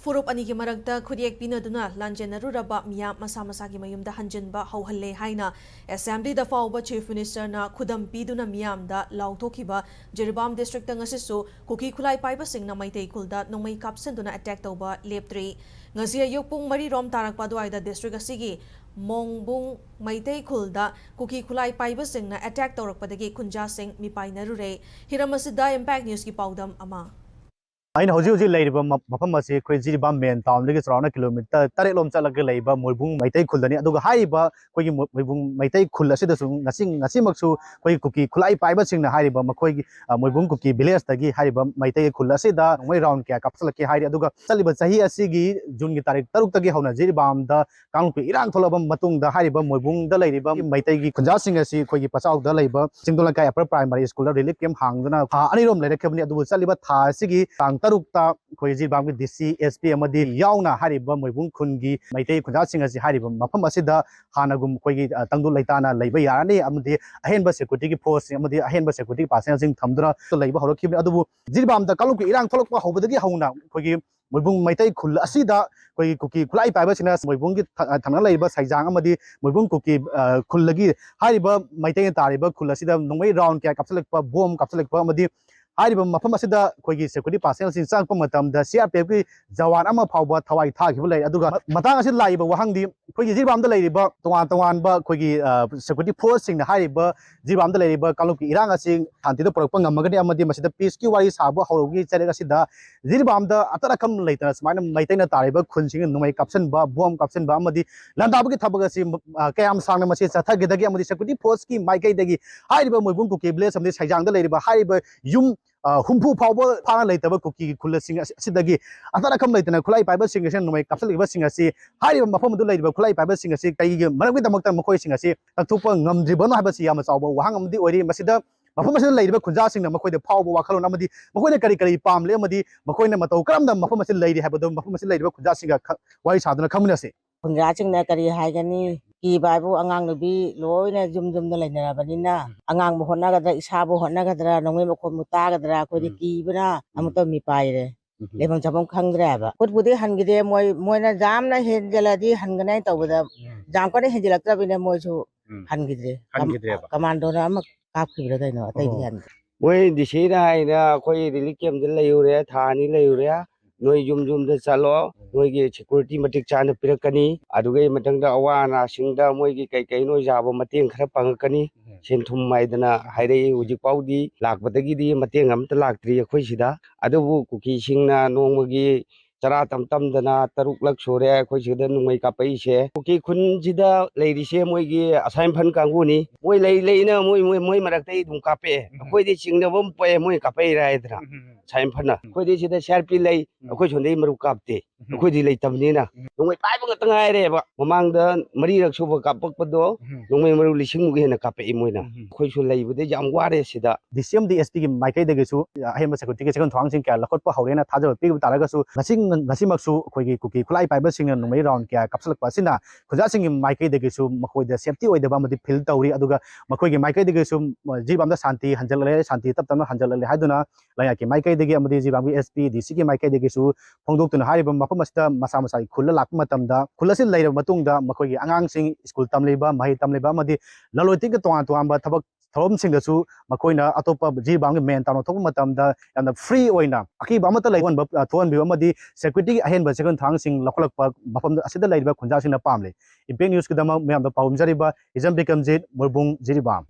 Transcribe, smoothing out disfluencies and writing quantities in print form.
Furup ani ki maragta khuriek pinaduna lanjenaruraba miyam masa masa ki mayumda hanjinba hauhalle haina assembly da fauba chief minister na khudam piduna miyam da lauthokiba Jiribam district ta ngasisu Kuki Khulai Paiba Singna Meitei Khulda Nongmei Kapsinduna attack tauba Leptri ngasi ayukpung mari rom tarakpa duaida district asigi Mongbung Meitei Khulda Kuki Khulai Paiba Singna attack taurakpadagi Khunja Singh mipainarure hiramasida impact news ki paudam ama aina hoji leiriba mafam ase khoi Jiribam main town legi surround kilometer tarek lom chalaka leiba moibung Meitei khulani aduga haiba khoi moibung Meitei khul asida su ngasi maksu khoi Kuki Khulai Paiba singna haiba makhoi moibung Kuki village tagi haiba Meitei khul asida ngoi round kya kapsalaki hairi aduga chaliba chahi asigi june gi tarik taruk tagi hauna Jiribam da kangpi irang tholaba matung da haiba moibung da leiriba Meitei gi khunja sing asi khoi gi pachau da leiba singdola kai upper primary school da relief camp hangdana ha ani rom leirakhabni aduga chaliba tha asigi tarukta khoi Jiribam gi DC SP amadi yauna hariba moibung khungi Meitei khunja sing asi hariba mafam asida hanagum khoi gi tangdu leitana leiba yarani amadi ahenba security gi force amadi ahenba security personnel sing thamdra to leiba horokhibni adubu Jiribam da kaluk irang tholokpa hobadagi hauna khoi gi moibung Meitei khul asida khoi Kuki Khulai Paiba sina moibung gi thangna leiba saijang amadi moibung Kuki khullagi hariba Meitei tariba khul asida nongmei round kya kapsalekpa bomb kapsalekpa amadi hariba mafam asida khoi security personnel sin changpa matamda CRPF gi jawan ama phawba thawai thagibu lei aduga matang asi laiba wahangdi khoi Jiribam da leiriba tongan ba khoi security force sing na hariba Jiribam da leiriba kaluk irang asi thanti da porakpa ngamagani amadi masida peace ki wari sabu haurogi chalega asida Jiribam da atara kam leitana smaina Meitei na tariba khunsing numai kapsan ba bomb kapsan ba amadi landaba gi thabaga si kayam sangna masi chathagi dagi amadi security force ki maikai dagi hariba moibung Kuki village amadi saijang da leiriba hariba yum humpu phawba phana leitaba Kuki khul sing asidagi atara kam leitana Khulai Paiba sing asi numai kapsaliba sing asi hariba mafam du leiriba Khulai Paiba sing asi kai gi managwi damakta makhoi sing asi takthukpa ngamdribano habasi yama chawba wahang amdi ori masida mafam asida leiriba khunja sing na makhoi de phawba wakhalon amadi makhoi na kari pamle amadi makhoi na matau karamda mafam asida leiri habado mafam asida leiriba khunja sing ga wari sadana khamnase khunja sing na kari haigani ki baibu angang nubi loina jum da leinarabanina angang mo honagadra isabu honagadra nongmei mokhon mutagadra koi ki bana amuto mi paire lebam jabam khangdra ba khutbudi hangide moina jamna henjaladi hanganai tawda jam kone henjalaktra bina moisu hangidre commando na am kapkhibra daino atai dihan moi disira ina koi relief camp de layure thani layure noi jum da chalo noi gi security matik chana pirakani adugai matangda awana singda moi gi kai noi jabo mateng khara pangakani senthum maidana hairei hujik paudi lakbadagi di mateng amta laktri khoi sida adubu Kuki singna nongmagi chara tam dana taruk lak sore khoi sida nungmei kapai se Kuki khun sida leiri se moi gi assign phan kangu ni moi leina moi maraktai dum kape khoi di singna bom poe moi kapai raidra saim phana khoi di sida sharpi lei khoi chondei maru kapte khoi di lei tamnina nongmei paiba ga tangai re ba mamangda mari rak suba kapakpado nongmei maru lising mu hena kape moina khoi su lei bude jam ware sida DCM DSP gi maikai dagi su ahema security gi second thwang sing kya lakotpa haurena thaja pi taraga su ngasi maksu khoi gi Kuki Khulai Paiba sing na nongmei round kya kapsalak pasina khunja sing gi maikai dagi su makhoi da safety oidaba amadi feel tawri aduga makhoi gi maikai dagi su Jiribam da santi hanjalale santi taptamna hanjalale haiduna laya ki maikai dagi amadi Jiribam gi SP DC gi maikai dagi su phongdoktuna hariba mafam asida masa khulla lakpa matamda khullasin leira matungda makhoi gi angang sing school tamleba mahi tamleba amadi laloiti ga tongan ba thabak thorom sing da su makoina atopa Jiribam gi main town thok matamda yamna free oina akiba amata leon ba thon bi amadi security ahen ba second thang sing lakholakpa mafam asida leiriba khunja sing na pamle impact news ki dama mayam da pawum jariba ijam bekamjit morbung Jiribam